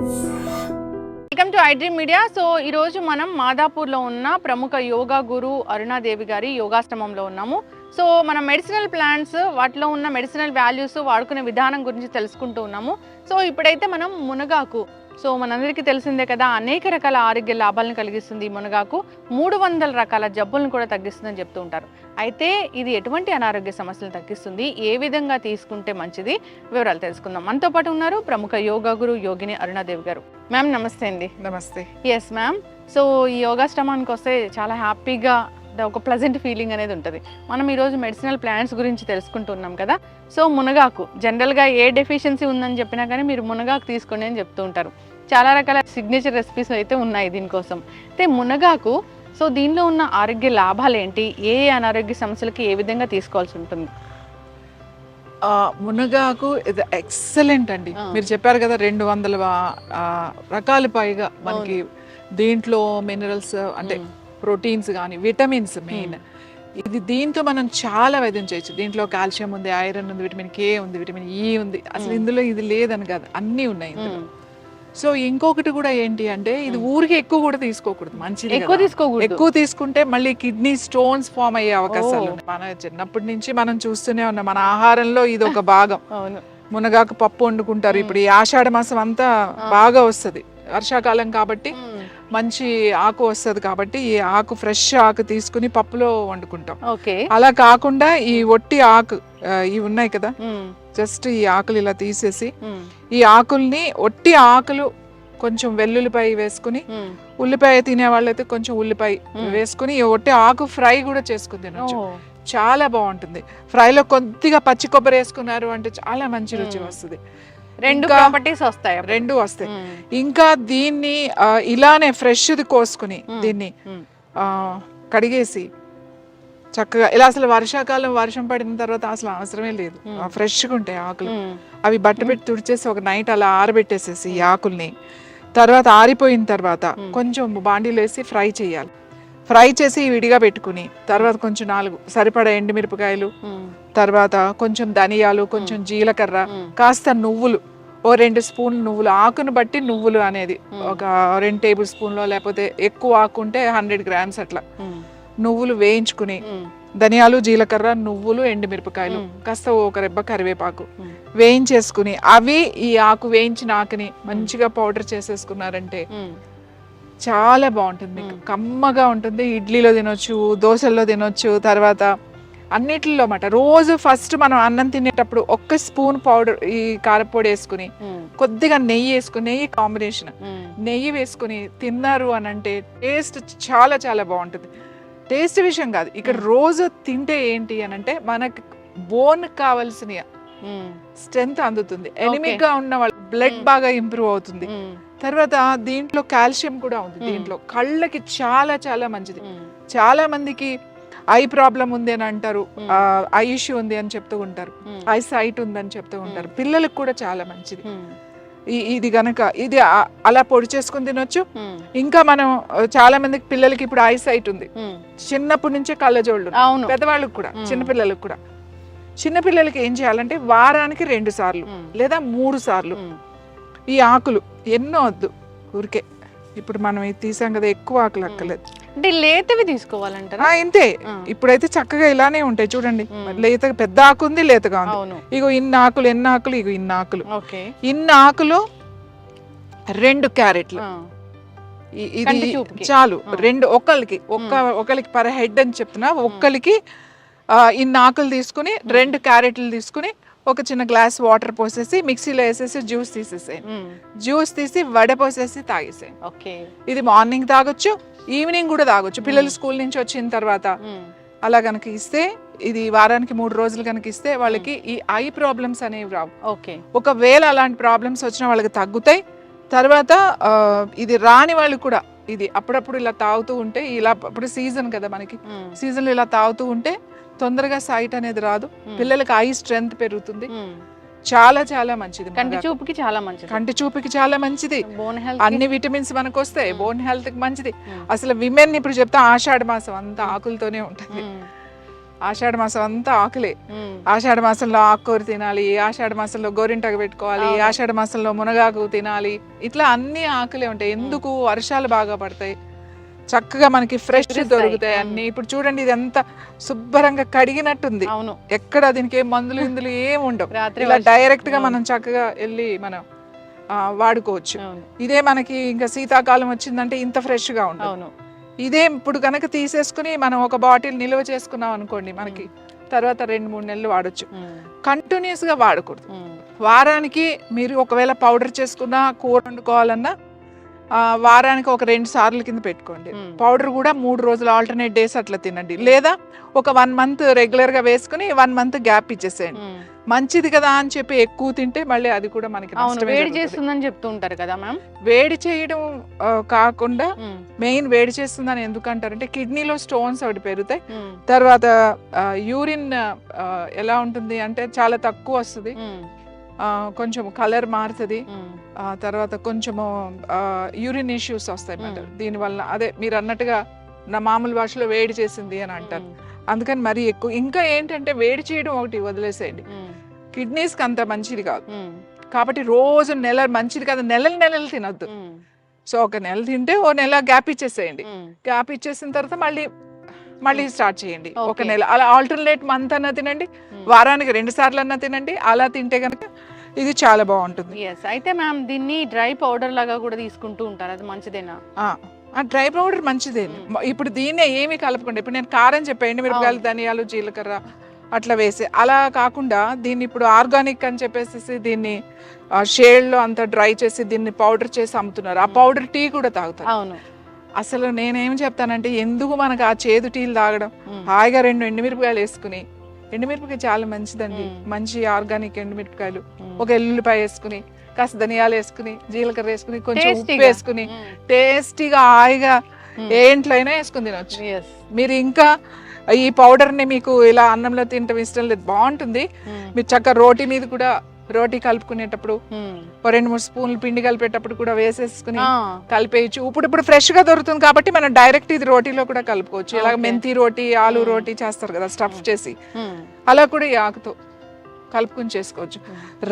Welcome to iDream media. So ఈరోజు మనం మాదాపూర్లో ఉన్న ప్రముఖ యోగా గురు అరుణాదేవి గారి యోగాశ్రమంలో ఉన్నాము. సో మన మెడిసినల్ ప్లాంట్స్, వాటిలో ఉన్న మెడిసినల్ వాల్యూస్, వాడుకునే విధానం గురించి తెలుసుకుంటూ ఉన్నాము. సో ఇప్పుడైతే మనం మునగాకు, సో మనందరికీ తెలిసిందే కదా, అనేక రకాల ఆరోగ్య లాభాలను కలిగిస్తుంది ఈ మునగాకు. 300 రకాల జబ్బులను కూడా తగ్గిస్తుందని చెప్తూ ఉంటారు. అయితే ఇది ఎటువంటి అనారోగ్య సమస్యలను తగ్గిస్తుంది, ఏ విధంగా తీసుకుంటే మంచిది, వివరాలు తెలుసుకుందాం. మనతో పాటు ఉన్నారు ప్రముఖ యోగా గురు యోగిని అరుణాదేవి గారు. మ్యామ్ నమస్తే అండి. నమస్తే. Yes ma'am. సో ఈ యోగాశ్రమానికి వస్తే చాలా హ్యాపీగా ఒక ప్లెజెంట్ ఫీలింగ్ అనేది ఉంటుంది. మనం ఈరోజు మెడిసినల్ ప్లాంట్స్ గురించి తెలుసుకుంటున్నాం కదా. సో మునగాకు జనరల్గా ఏ డెఫిషియన్సీ ఉందని చెప్పినా కానీ మీరు మునగాకు తీసుకోండి అని చెప్తూ ఉంటారు. చాలా రకాల సిగ్నేచర్ రెసిపీస్ అయితే ఉన్నాయి దీనికోసం. అయితే మునగాకు, సో దీనిలో ఉన్న ఆరోగ్య లాభాలు ఏంటి, ఏ అనారోగ్య సమస్యలకి ఏ విధంగా తీసుకోవాల్సి ఉంటుంది? మునగాకు ఇది ఎక్సలెంట్ అండి. మీరు చెప్పారు కదా 200 రకాలు పైగా మనకి దీంట్లో మినరల్స్ అంటే ప్రోటీన్స్ కానీ విటమిన్స్ మెయిన్. ఇది దీంతో మనం చాలా వైద్యం చేయొచ్చు. దీంట్లో కాల్షియం ఉంది, ఐరన్ ఉంది, విటమిన్ కే ఉంది, విటమిన్ ఈ ఉంది. అసలు ఇందులో ఇది లేదని కాదు, అన్నీ ఉన్నాయి ఇందులో. సో ఇంకొకటి కూడా ఏంటి అంటే ఇది ఊరికి ఎక్కువ కూడా తీసుకోకూడదు, మంచిది ఎక్కువ తీసుకోకూడదు. ఎక్కువ తీసుకుంటే మళ్ళీ కిడ్నీ స్టోన్స్ ఫామ్ అయ్యే అవకాశాలు ఉన్నాయి. మన చిన్నప్పటి నుంచి మనం చూస్తూనే ఉన్నాం, మన ఆహారంలో ఇది ఒక భాగం. మునగాకు పప్పు వండుకుంటారు. ఇప్పుడు ఈ ఆషాఢ మాసం అంతా బాగా వస్తుంది, వర్షాకాలం కాబట్టి మంచి ఆకు వస్తుంది కాబట్టి ఈ ఆకు ఫ్రెష్ ఆకు తీసుకుని పప్పులో వండుకుంటాం. అలా కాకుండా ఈ ఒట్టి ఆకు ఇవి ఉన్నాయి కదా, జస్ట్ ఈ ఆకులు ఇలా తీసేసి ఈ ఆకుల్ని ఒట్టి ఆకులు కొంచెం వెల్లుల్లిపాయ వేసుకుని, ఉల్లిపాయ తినే వాళ్ళైతే కొంచెం ఉల్లిపాయ వేసుకుని ఒట్టి ఆకు ఫ్రై కూడా చేసుకుని తినొచ్చు. చాలా బాగుంటుంది. ఫ్రైలో కొద్దిగా పచ్చి కొబ్బరి వేసుకున్నారు అంటే చాలా మంచి రుచి వస్తుంది. రెండు వస్తాయి. ఇంకా దీన్ని ఇలానే ఫ్రెష్ది కోసుకుని దీన్ని కడిగేసి చక్కగా ఇలా, అసలు వర్షాకాలం వర్షం పడిన తర్వాత అసలు అవసరమే లేదు, ఫ్రెష్గా ఉంటాయి ఆకులు. అవి బట్ట పెట్టి తుడిచేసి ఒక నైట్ అలా ఆరబెట్టేసేసి ఈ ఆకుల్ని, తర్వాత ఆరిపోయిన తర్వాత కొంచెం బాండీలో వేసి ఫ్రై చేయాలి. ఫ్రై చేసి విడిగా పెట్టుకుని తర్వాత కొంచెం 4 సరిపడా ఎండుమిరపకాయలు, తర్వాత కొంచెం ధనియాలు, కొంచెం జీలకర్ర, కాస్త నువ్వులు, ఓ 2 స్పూన్లు నువ్వులు, ఆకును బట్టి నువ్వులు అనేది ఒక 2 టేబుల్ స్పూన్లో, లేకపోతే ఎక్కువ ఆకుంటే 100 గ్రామ్స్ అట్లా నువ్వులు వేయించుకుని, ధనియాలు, జీలకర్ర, నువ్వులు, ఎండుమిరపకాయలు, కాస్త ఒక రెబ్బ కరివేపాకు వేయించేసుకుని, అవి ఈ ఆకు వేయించిన ఆకుని మంచిగా పౌడర్ చేసేసుకున్నారంటే చాలా బాగుంటుంది. మీకు కమ్మగా ఉంటుంది. ఇడ్లీలో తినొచ్చు, దోశల్లో తినొచ్చు, తర్వాత అన్నిటిలో అన్నమాట. రోజు ఫస్ట్ మనం అన్నం తినేటప్పుడు 1 స్పూన్ పౌడర్ ఈ కారపొడి వేసుకుని, కొద్దిగా నెయ్యి వేసుకుని, నెయ్యి కాంబినేషన్ నెయ్యి వేసుకుని తిన్నారు అని అంటే టేస్ట్ చాలా చాలా బాగుంటుంది. టేస్ట్ విషయం కాదు, ఇక్కడ రోజు తింటే ఏంటి అని అంటే మనకి బోన్ కావాల్సిన స్ట్రెంత్ అందుతుంది. ఎనిమిక్ గా ఉన్న వాళ్ళు బ్లడ్ బాగా ఇంప్రూవ్ అవుతుంది. తర్వాత దీంట్లో కాల్షియం కూడా ఉంది. దీంట్లో కళ్ళకి చాలా చాలా మంచిది. చాలా మందికి ఐ ప్రాబ్లం ఉంది అని అంటారు, ఐ ఇష్యూ ఉంది అని చెప్తూ ఉంటారు, ఐ సైట్ ఉందని చెప్తూ ఉంటారు. పిల్లలకు కూడా చాలా మంచిది ఇది గనక. ఇది అలా పొడి చేసుకుని తినొచ్చు. ఇంకా మనం చాలా మందికి పిల్లలకి ఇప్పుడు ఐ సైట్ ఉంది, చిన్నప్పటి నుంచే కళ్ళజోళ్ళు, పెద్దవాళ్ళకి కూడా, చిన్నపిల్లలకు కూడా. చిన్నపిల్లలకి ఏం చేయాలంటే వారానికి 2 సార్లు లేదా 3 సార్లు ఈ ఆకులు, ఎన్నో వద్దు, ఊరికే ఇప్పుడు మనం ఇది తీసాం కదా, ఎక్కువ ఆకులు అక్కలేదు అంటే లేతవి తీసుకోవాలంటారా? ఇంతే. ఇప్పుడైతే చక్కగా ఇలానే ఉంటాయి చూడండి, లేత పెద్ద ఆకు ఉంది, లేతగా ఉంది. ఇగో ఇన్ని ఆకులు, ఎన్ని ఆకులు, ఇగో ఇన్ని ఆకులు, ఇన్ని ఆకులు 2 క్యారెట్లు, ఇది చాలు. 2 ఒకరికి పర్ హెడ్ అని చెప్తున్నా. ఒక్కరికి ఇన్ని ఆకులు తీసుకుని 2 క్యారెట్లు తీసుకుని ఒక చిన్న గ్లాస్ వాటర్ పోసేసి మిక్సీలో వేసేసి జ్యూస్ తీసేసేయండి. జ్యూస్ తీసి వడపోసేసి తాగేసేయండి. ఇది మార్నింగ్ తాగొచ్చు, ఈవినింగ్ కూడా తాగొచ్చు. పిల్లలు స్కూల్ నుంచి వచ్చిన తర్వాత అలా కనుక ఇస్తే, ఇది వారానికి 3 రోజులు కనుక ఇస్తే వాళ్ళకి ఈ ఐ ప్రాబ్లమ్స్ అనేవి రావు. ఒకవేళ అలాంటి ప్రాబ్లమ్స్ వచ్చినా వాళ్ళకి తగ్గుతాయి. తర్వాత ఇది రాని వాళ్ళు కూడా ఇది అప్పుడప్పుడు ఇలా తాగుతూ ఉంటే, ఇలా ఇప్పుడు సీజన్ కదా మనకి, సీజన్లో ఇలా తాగుతూ ఉంటే తొందరగా సైట్ అనేది రాదు, పిల్లలకి ఐ స్ట్రెంగ్త్ పెరుగుతుంది. చాలా చాలా మంచిది, కంటి చూపుకి చాలా మంచిది. కంటి చూపుకి చాలా మంచిది. అన్ని విటమిన్స్ మనకు వస్తాయి, బోన్ హెల్త్ కి మంచిది. అసలు విమెన్ ఇప్పుడు చెప్తా ఆషాఢ మాసం అంతా ఆకులతోనే ఉంటుంది. ఆషాఢ మాసం అంతా ఆకులే. ఆషాఢ మాసంలో ఆకుకూర తినాలి, ఆషాఢ మాసంలో గోరింటకు పెట్టుకోవాలి, ఆషాఢ మాసంలో మునగాకు తినాలి, ఇట్లా అన్ని ఆకులే ఉంటాయి. ఎందుకు? వర్షాలు బాగా పడతాయి, చక్కగా మనకి ఫ్రెష్ దొరుకుతాయి అన్ని. ఇప్పుడు చూడండి ఇదంతా శుభ్రంగా కడిగినట్టుంది, ఎక్కడ దీనికి ఏం మందులు ఇందులు ఏం ఉండవు. ఇలా డైరెక్ట్ గా మనం చక్కగా వెళ్ళి మనం వాడుకోవచ్చు. ఇదే మనకి ఇంకా శీతాకాలం వచ్చిందంటే ఇంత ఫ్రెష్ గా ఉంటుంది. ఇదే ఇప్పుడు కనుక తీసేసుకుని మనం ఒక బాటిల్ నిల్వ చేసుకున్నాం అనుకోండి, మనకి తర్వాత 2-3 నెలలు వాడచ్చు. కంటిన్యూస్ గా వాడకూడదు. వారానికి మీరు ఒకవేళ పౌడర్ చేసుకున్నా, కూర వండుకోవాలన్నా వారానికి ఒక 2 సార్లు కింద పెట్టుకోండి. పౌడర్ కూడా 3 రోజులు ఆల్టర్నేట్ డేస్ అట్లా తినండి. లేదా ఒక 1 మంత్ రెగ్యులర్ గా వేసుకుని 1 మంత్ గ్యాప్ ఇచ్చేసేయండి. మంచిది కదా అని చెప్పి ఎక్కువ తింటే మళ్ళీ అది కూడా మనకి వేడి చేస్తుందని చెప్తూ ఉంటారు కదా మ్యామ్. వేడి చేయడం కాకుండా మెయిన్ వేడి చేస్తుందని ఎందుకంటారంటే కిడ్నీలో స్టోన్స్ ఒకటి పెరుగుతాయి. తర్వాత యూరిన్ ఎలా ఉంటుంది అంటే చాలా తక్కువ వస్తుంది, కొంచెం కలర్ మారుతుంది, తర్వాత కొంచెము యూరిన్ ఇష్యూస్ వస్తాయి అన్నమాట దీనివల్ల. అదే మీరు అన్నట్టుగా నా మామూలు భాషలో వేడి చేసింది అని అంటారు. అందుకని మరీ ఎక్కువ. ఇంకా ఏంటంటే వేడి చేయడం ఒకటి వదిలేసేయండి, కిడ్నీస్కి అంత మంచిది కాదు. కాబట్టి రోజు మంచిది కాదు, నెలలు తినొద్దు. సో ఒక నెల తింటే ఓ నెల గ్యాప్ ఇచ్చేసేయండి. గ్యాప్ ఇచ్చేసిన తర్వాత మళ్ళీ స్టార్ట్ చేయండి. ఒక నెల అలా ఆల్టర్నేట్ మంత్ అన్నా తినండి, వారానికి 2 సార్లు అన్నా తినండి. అలా తింటే కనుక ఇది చాలా బాగుంటుంది. అయితే మ్యామ్ దీన్ని డ్రై పౌడర్ లాగా కూడా తీసుకుంటూ ఉంటారు, అది మంచిదేనా? డ్రై పౌడర్ మంచిదే. ఇప్పుడు దీన్నే ఏమి కలపకుండా, ఇప్పుడు నేను కారం చెప్పండి, మిరపకాయలు, ధనియాలు, జీలకర్ర అట్లా వేసి, అలా కాకుండా దీన్ని ఇప్పుడు ఆర్గానిక్ అని చెప్పేసి దీన్ని షేడ్లో అంతా డ్రై చేసి దీన్ని పౌడర్ చేసి అమ్ముతున్నారు. ఆ పౌడర్ టీ కూడా తాగుతారు. అవును. అసలు నేనేం చెప్తానంటే ఎందుకు మనకు ఆ చేదు టీలు తాగడం, హాయిగా 2 ఎండుమిరపకాయలు వేసుకుని, ఎండుమిరపకాయ చాలా మంచిదండి, మంచి ఆర్గానిక్ ఎండుమిరపకాయలు, ఒక ఎల్లుల్లిపాయ వేసుకుని, కాస్త ధనియాలు వేసుకుని, జీలకర్ర వేసుకుని, కొంచెం ఉప్పు వేసుకుని, టేస్టీగా హాయిగా ఏ ఇంట్లోనే వేసుకుని తినొచ్చు. మీరు ఇంకా ఈ పౌడర్ని మీకు ఇలా అన్నంలో తినటం ఇష్టం లేదు, బాగుంటుంది. మీరు చక్కగా రోటీ మీద కూడా, రోటీ కలుపుకునేటప్పుడు 2-3 స్పూన్లు పిండి కలిపేటప్పుడు కూడా వేసేసుకుని కలిపేయచ్చు. ఇప్పుడు ఫ్రెష్ గా దొరుకుతుంది కాబట్టి మనం డైరెక్ట్ ఇది రోటీలో కూడా కలుపుకోవచ్చు. ఇలాగ మెంతి రోటీ, ఆలు రోటీ చేస్తారు కదా స్టఫ్ చేసి, అలా కూడా ఈ ఆకుతో కలుపుకుని చేసుకోవచ్చు.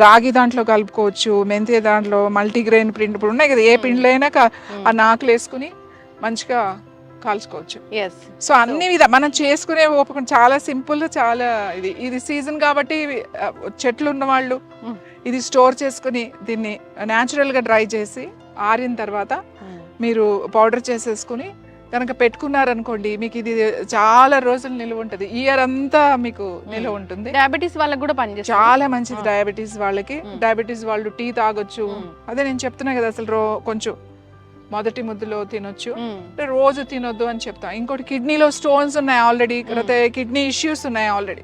రాగి దాంట్లో కలుపుకోవచ్చు, మెంతి దాంట్లో, మల్టీగ్రెయిన్ పిండి ఇప్పుడు ఉన్నాయి కదా, ఏ పిండిలో అయినా ఆ నాకులు వేసుకుని మంచిగా కాల్చుకోవచ్చు. సో అన్ని మనం చేసుకునే ఓపిక చాలా సింపుల్, చాలా ఇది సీజన్ కాబట్టి చెట్లు ఉన్న వాళ్ళు ఇది స్టోర్ చేసుకుని దీన్ని న్యాచురల్ గా డ్రై చేసి ఆరిన తర్వాత మీరు పౌడర్ చేసేసుకుని కనుక పెట్టుకున్నారనుకోండి, మీకు ఇది చాలా రోజులు నిలువ ఉంటుంది, ఇయర్ అంతా మీకు నిలువ ఉంటుంది. డయాబెటీస్ వాళ్ళకి కూడా పనిచేస్తుంది, చాలా మంచిది డయాబెటీస్ వాళ్ళకి. డయాబెటీస్ వాళ్ళు టీ తాగొచ్చు. అదే నేను చెప్తున్నా కదా, అసలు కొంచెం మొదటి ముద్దులో తినొచ్చు, రోజు తినొద్దు అని చెప్తాం. ఇంకోటి కిడ్నీలో స్టోన్స్ ఉన్నాయి ఆల్రెడీ, కిడ్నీ ఇష్యూస్ ఉన్నాయి ఆల్రెడీ,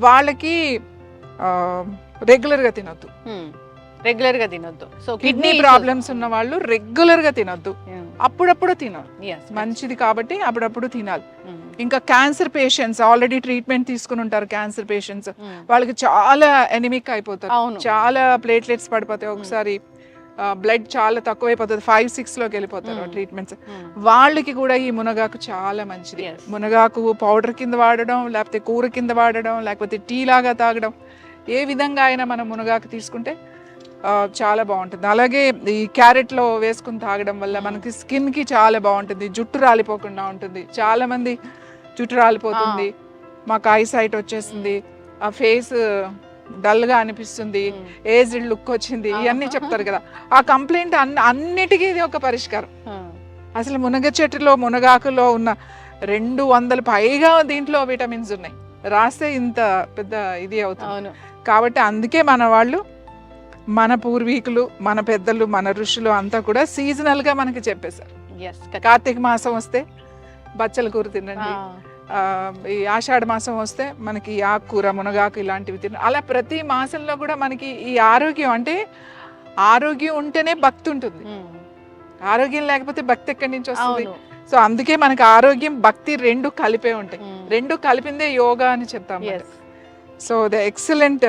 వాళ్ళకి రెగ్యులర్ గా తినొద్దు. సో కిడ్నీ ప్రాబ్లమ్స్ ఉన్న వాళ్ళు రెగ్యులర్ గా తినొద్దు, అప్పుడప్పుడు తినాలి, మంచిది కాబట్టి అప్పుడప్పుడు తినాలి. ఇంకా క్యాన్సర్ పేషెంట్స్ ఆల్రెడీ ట్రీట్మెంట్ తీసుకుని ఉంటారు, క్యాన్సర్ పేషెంట్స్ వాళ్ళకి చాలా ఎనిమిక్ అయిపోతారు, చాలా ప్లేట్లెట్స్ పడిపోతాయి, ఒకసారి బ్లడ్ చాలా తక్కువైపోతుంది, 5-6 లోకి వెళ్ళిపోతారు ట్రీట్మెంట్స్. వాళ్ళకి కూడా ఈ మునగాకు చాలా మంచిది. మునగాకు పౌడర్ కింద వాడడం, లేకపోతే కూర కింద వాడడం, లేకపోతే టీ లాగా తాగడం, ఏ విధంగా అయినా మనం మునగాకు తీసుకుంటే చాలా బాగుంటుంది. అలాగే ఈ క్యారెట్ లో వేసుకుని తాగడం వల్ల మనకి స్కిన్ కి చాలా బాగుంటుంది, జుట్టు రాలిపోకుండా ఉంటుంది. చాలా మంది జుట్టు రాలిపోతుంది, మాకు ఐసైట్ వచ్చేసింది, ఆ ఫేస్ డల్ గా అనిపిస్తుంది, ఏజ్డ్ లుక్ వచ్చింది, ఇవన్నీ చెప్తారు కదా. ఆ కంప్లైంట్ అన్నిటికీ ఇది ఒక పరిష్కారం. అసలు మునగ చెట్టులో, మునగాకులో ఉన్న 200 పైగా దీంట్లో విటమిన్స్ ఉన్నాయి, రాస్తే ఇంత పెద్ద ఇది అవుతుంది. కాబట్టి అందుకే మన వాళ్ళు, మన పూర్వీకులు, మన పెద్దలు, మన ఋషులు అంతా కూడా సీజనల్ గా మనకి చెప్పేశారు. కార్తీక మాసం వస్తే బచ్చల కూర తినండి, ఈ ఆషాఢ మాసం వస్తే మనకి ఆకుకూర, మునగాకు ఇలాంటివి తినండి. అలా ప్రతి మాసంలో కూడా మనకి ఈ ఆరోగ్యం, అంటే ఆరోగ్యం ఉంటేనే భక్తి ఉంటుంది, ఆరోగ్యం లేకపోతే భక్తి ఎక్కడి నుంచి వస్తుంది? సో అందుకే మనకి ఆరోగ్యం, భక్తి 2 కలిపే ఉంటాయి, 2 కలిపిందే యోగా అని చెప్తాం. సో ద ఎక్సలెంట్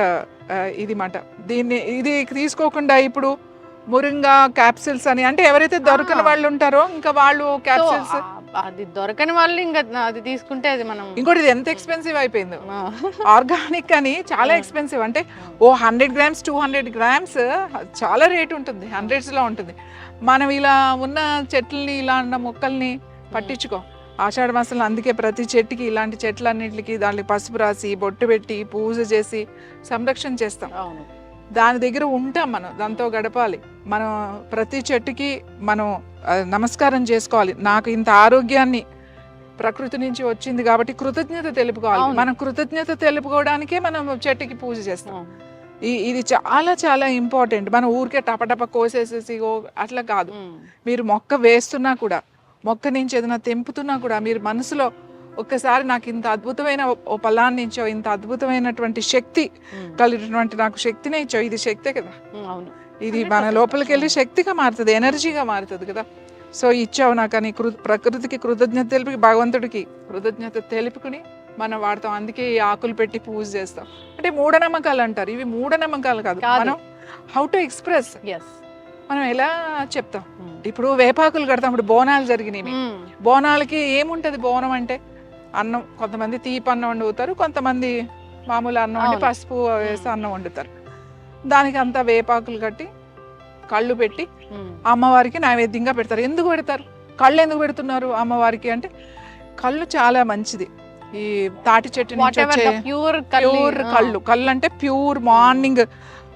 ఇది మాట. ఇది తీసుకోకుండా ఇప్పుడు మురింగా క్యాప్సిల్స్ అని, అంటే ఎవరైతే దొరకని వాళ్ళు ఉంటారో ఇంకా వాళ్ళు క్యాప్సిల్స్ అది దొరకని వాళ్ళు ఇంకా అది తీసుకుంటే అది మనం ఇంకోటి ఇది ఎంత ఎక్స్పెన్సివ్ అయిపోయింది. ఆర్గానిక్ అని చాలా ఎక్స్పెన్సివ్. అంటే ఓ 100 grams 200 grams చాలా రేట్ ఉంటుంది, హండ్రెడ్స్ లో ఉంటుంది. మనం ఇలా ఉన్న చెట్లని ఇలా ఉన్న మొక్కల్ని పట్టించుకో. ఆషాఢ మాసంలో అందుకే ప్రతి చెట్టుకి ఇలాంటి చెట్లన్నింటికి దానికి పసుపు రాసి బొట్టు పెట్టి పూజ చేసి సంరక్షణ చేస్తాం. దాని దగ్గర ఉంటాం, మనం దాంతో గడపాలి. మనం ప్రతి చెట్టుకి మనం నమస్కారం చేసుకోవాలి. నాకు ఇంత ఆరోగ్యాన్ని ప్రకృతి నుంచి వచ్చింది కాబట్టి కృతజ్ఞత తెలుపుకోవాలి. మనం కృతజ్ఞత తెలుపుకోవడానికే మనం చెట్టుకి పూజ చేస్తాం. ఇది చాలా చాలా ఇంపార్టెంట్. మనం ఊరికే టపటప కోసేసేసి అట్లా కాదు. మీరు మొక్క వేస్తున్నా కూడా, మొక్క నుంచి ఏదైనా తెంపుతున్నా కూడా మీరు మనసులో ఒక్కసారి నాకు ఇంత అద్భుతమైన ఓ ఫలాన్ని ఇచ్చావు, ఇంత అద్భుతమైనటువంటి శక్తి కలిగినటువంటి నాకు శక్తినే ఇచ్చావు, ఇది శక్తే కదా. ఇది మన లోపలికి వెళ్ళి శక్తిగా మారుతుంది, ఎనర్జీగా మారుతుంది కదా. సో ఇచ్చావు నాకు అని ప్రకృతికి కృతజ్ఞత తెలిపి, భగవంతుడికి కృతజ్ఞత తెలుపుకుని మనం వాడతాం. అందుకే ఈ ఆకులు పెట్టి పూజ చేస్తాం. అంటే మూఢనమ్మకాలు అంటారు, ఇవి మూఢనమ్మకాలు కాదు. మనం హౌ టు ఎక్స్ప్రెస్, మనం ఎలా చెప్తాం. ఇప్పుడు వేపాకులు కడతాం. ఇప్పుడు బోనాలు జరిగినాయి. బోనాలకి ఏముంటది, బోనం అంటే అన్నం. కొంతమంది తీపి అన్నం వండుతారు, కొంతమంది మామూలు అన్నం వండి పసుపు వేసి అన్నం వండుతారు. దానికి అంతా వేపాకులు కట్టి కళ్ళు పెట్టి అమ్మవారికి నైవేద్యంగా పెడతారు. ఎందుకు పెడతారు, కళ్ళు ఎందుకు పెడుతున్నారు అమ్మవారికి అంటే, కళ్ళు చాలా మంచిది. ఈ తాటి చెట్టు నుంచి వచ్చే ప్యూర్ కళ్ళు అంటే ప్యూర్. మార్నింగ్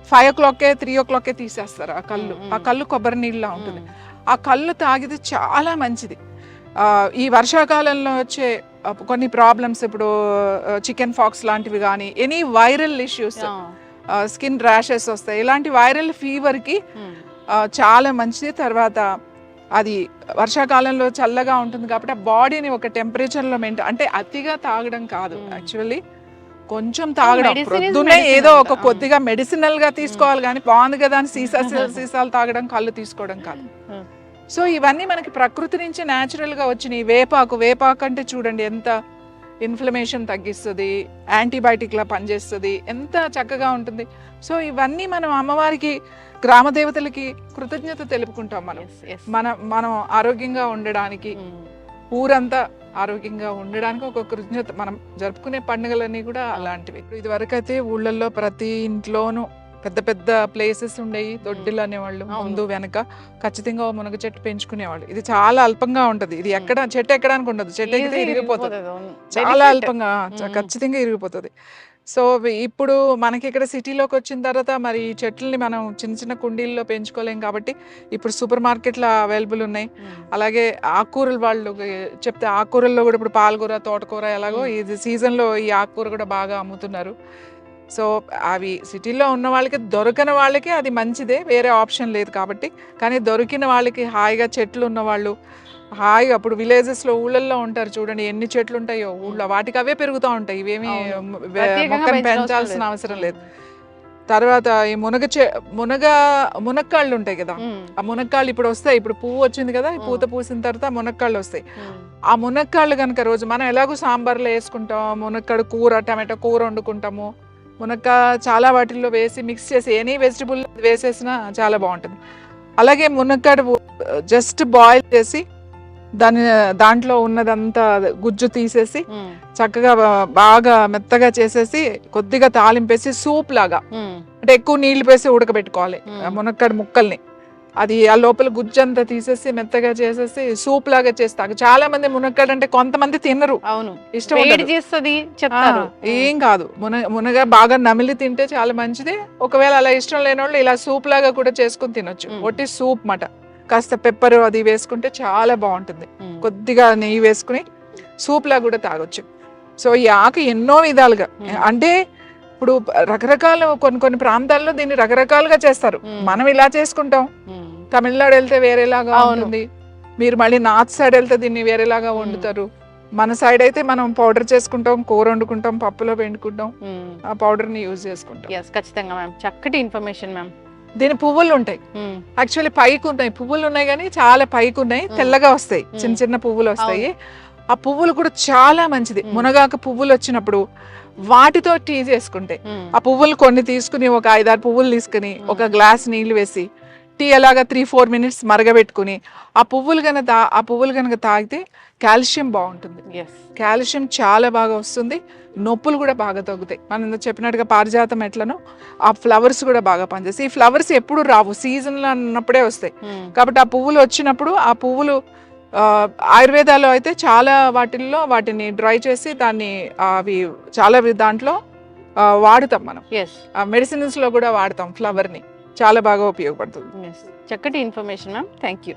5 o'clock 3 o'clock తీసేస్తారు ఆ కళ్ళు. ఆ కళ్ళు కొబ్బరి నీళ్ళ ఉంటుంది. ఆ కళ్ళు తాగితే చాలా మంచిది. ఈ వర్షాకాలంలో వచ్చే కొన్ని ప్రాబ్లమ్స్, ఇప్పుడు చికెన్ ఫాక్స్ లాంటివి కానీ, any viral issues, skin rashes వస్తాయి, ఇలాంటి వైరల్ ఫీవర్కి చాలా మంచిది. తర్వాత అది వర్షాకాలంలో చల్లగా ఉంటుంది కాబట్టి ఆ బాడీని ఒక టెంపరేచర్లో మెయింటైన్, అంటే అతిగా తాగడం కాదు, యాక్చువల్లీ కొంచెం తాగడం. ప్రొద్దునే ఏదో ఒక కొద్దిగా మెడిసినల్ గా తీసుకోవాలి కానీ బాగుంది కదా అని సీసాలు తాగడం, కళ్ళు తీసుకోవడం కాదు. సో ఇవన్నీ మనకి ప్రకృతి నుంచి న్యాచురల్ గా వచ్చినాయి. వేపాకు అంటే చూడండి ఎంత ఇన్ఫ్లమేషన్ తగ్గిస్తుంది, యాంటీబయాటిక్ లా పనిచేస్తుంది, ఎంత చక్కగా ఉంటుంది. సో ఇవన్నీ మనం అమ్మవారికి, గ్రామ దేవతలకి కృతజ్ఞత తెలుపుకుంటాం. మనం ఆరోగ్యంగా ఉండడానికి, ఊరంతా ఆరోగ్యంగా ఉండడానికి ఒక కృతజ్ఞత. మనం జరుపుకునే పండుగలన్నీ కూడా అలాంటివి. ఇది వరకు అయితే ఊళ్ళల్లో ప్రతి ఇంట్లోనూ పెద్ద పెద్ద ప్లేసెస్ ఉండేవి, దొడ్డిలు అనేవాళ్ళు. ముందు వెనక ఖచ్చితంగా మునగ చెట్టు పెంచుకునేవాళ్ళు. ఇది చాలా అల్పంగా ఉంటది. ఇది చెట్టు ఎక్కడానికి ఉండదు, చెట్టు ఎక్కితే ఇరిగిపోతుంది, చాలా అల్పంగా ఖచ్చితంగా ఇరిగిపోతుంది. సో ఇప్పుడు మనకి ఇక్కడ సిటీలోకి వచ్చిన తర్వాత మరి ఈ చెట్లని మనం చిన్న చిన్న కుండీల్లో పెంచుకోలేం కాబట్టి ఇప్పుడు సూపర్ మార్కెట్లో అవైలబుల్ ఉన్నాయి. అలాగే ఆకుకూరలు వాళ్ళు చెప్తే ఆకుకూరల్లో కూడా ఇప్పుడు పాలకూర, తోటకూర ఎలాగో ఇది సీజన్లో ఈ ఆకుకూర కూడా బాగా అమ్ముతున్నారు. సో అవి సిటీలో ఉన్న వాళ్ళకి, దొరకని వాళ్ళకి అది మంచిదే, వేరే ఆప్షన్ లేదు కాబట్టి. కానీ దొరికిన వాళ్ళకి హాయిగా చెట్లు ఉన్నవాళ్ళు హాయిగా, అప్పుడు విలేజెస్లో ఊళ్ళల్లో ఉంటారు చూడండి, ఎన్ని చెట్లు ఉంటాయో ఊళ్ళో, వాటికి అవే పెరుగుతూ ఉంటాయి, ఇవేమి మొక్కను పెంచాల్సిన అవసరం లేదు. తర్వాత ఈ మునక్కాళ్ళు ఉంటాయి కదా, ఆ మునక్కాళ్ళు ఇప్పుడు వస్తాయి. ఇప్పుడు పువ్వు వచ్చింది కదా, ఈ పూత పూసిన తర్వాత మునక్కాళ్ళు వస్తాయి. ఆ మునక్కాళ్ళు కనుక రోజు మనం ఎలాగో సాంబార్లో వేసుకుంటాం, మునక్కాడు కూర, టమాటో కూర వండుకుంటాము. మునక్కా చాలా వాటిల్లో వేసి మిక్స్ చేసి ఎనీ వెజిటబుల్ వేసేసినా చాలా బాగుంటుంది. అలాగే మునక్కాడు జస్ట్ బాయిల్ చేసి దాంట్లో ఉన్నదంతా గుజ్జు తీసేసి చక్కగా బాగా మెత్తగా చేసేసి కొద్దిగా తాలింపేసి సూప్ లాగా, అంటే ఎక్కువ నీళ్లు వేసి ఉడకబెట్టుకోవాలి మునక్కాడు ముక్కల్ని. అది ఆ లోపల గుజ్జు అంతా తీసేసి మెత్తగా చేసేసి సూప్ లాగా చేస్తారు. చాలా మంది మునక్కాడు అంటే కొంతమంది తినరు, ఇష్టం ఏం కాదు. మునగ బాగా నమిలి తింటే చాలా మంచిది. ఒకవేళ అలా ఇష్టం లేని వాళ్ళు ఇలా సూప్ లాగా కూడా చేసుకుని తినొచ్చు. ఒట్టి సూప్ మాట, కాస్త పెప్పర్ అది వేసుకుంటే చాలా బాగుంటుంది. కొద్దిగా నెయ్యి వేసుకుని సూప్ లా కూడా తాగొచ్చు. సో ఈ ఆకు ఎన్నో విధాలుగా, అంటే ఇప్పుడు రకరకాల కొన్ని ప్రాంతాల్లో దీన్ని రకరకాలుగా చేస్తారు. మనం ఇలా చేసుకుంటాం, తమిళనాడు వెళ్తే వేరేలాగా ఉంటుంది, మీరు మళ్ళీ నార్త్ సైడ్ వెళ్తే దీన్ని వేరేలాగా వండుతారు. మన సైడ్ అయితే మనం పౌడర్ చేసుకుంటాం, కూర వండుకుంటాం, పప్పులో పెండుకుంటాం, ఆ పౌడర్ ని యూజ్ చేసుకుంటాం. ఖచ్చితంగా మ్యామ్, చక్కటి ఇన్ఫర్మేషన్ మ్యామ్. దీని పువ్వులు ఉంటాయి, యాక్చువల్లీ పైకి ఉన్నాయి, పువ్వులు ఉన్నాయి కానీ చాలా పైకి ఉన్నాయి, తెల్లగా వస్తాయి, చిన్న చిన్న పువ్వులు వస్తాయి. ఆ పువ్వులు కూడా చాలా మంచిది. మునగాకు పువ్వులు వచ్చినప్పుడు వాటితో టీ చేసుకుంటే, ఆ పువ్వులు కొన్ని తీసుకుని ఒక 5-6 పువ్వులు తీసుకుని ఒక గ్లాస్ నీళ్లు వేసి టీ అలాగా 3-4 మినిట్స్ మరగబెట్టుకుని ఆ పువ్వులు కనుక తాగితే కాల్షియం బాగుంటుంది. ఎస్. కాల్షియం చాలా బాగా వస్తుంది, నొప్పులు కూడా బాగా తగ్గుతాయి. మనం చెప్పినట్టుగా పారిజాతం ఎట్లనో ఆ ఫ్లవర్స్ కూడా బాగా పనిచేస్తాయి. ఈ ఫ్లవర్స్ ఎప్పుడు రావు, సీజన్లో అన్నప్పుడే వస్తాయి. కాబట్టి ఆ పువ్వులు వచ్చినప్పుడు ఆ పువ్వులు ఆయుర్వేదాలో అయితే చాలా వాటిల్లో వాటిని డ్రై చేసి దాన్ని అవి చాలా దాంట్లో వాడుతాం మనం. ఎస్. మెడిసిన్స్లో కూడా వాడతాం ఫ్లవర్ని, చాలా బాగా ఉపయోగపడుతుంది. చక్కటి ఇన్ఫర్మేషన్ మ్యామ్, థ్యాంక్ యూ.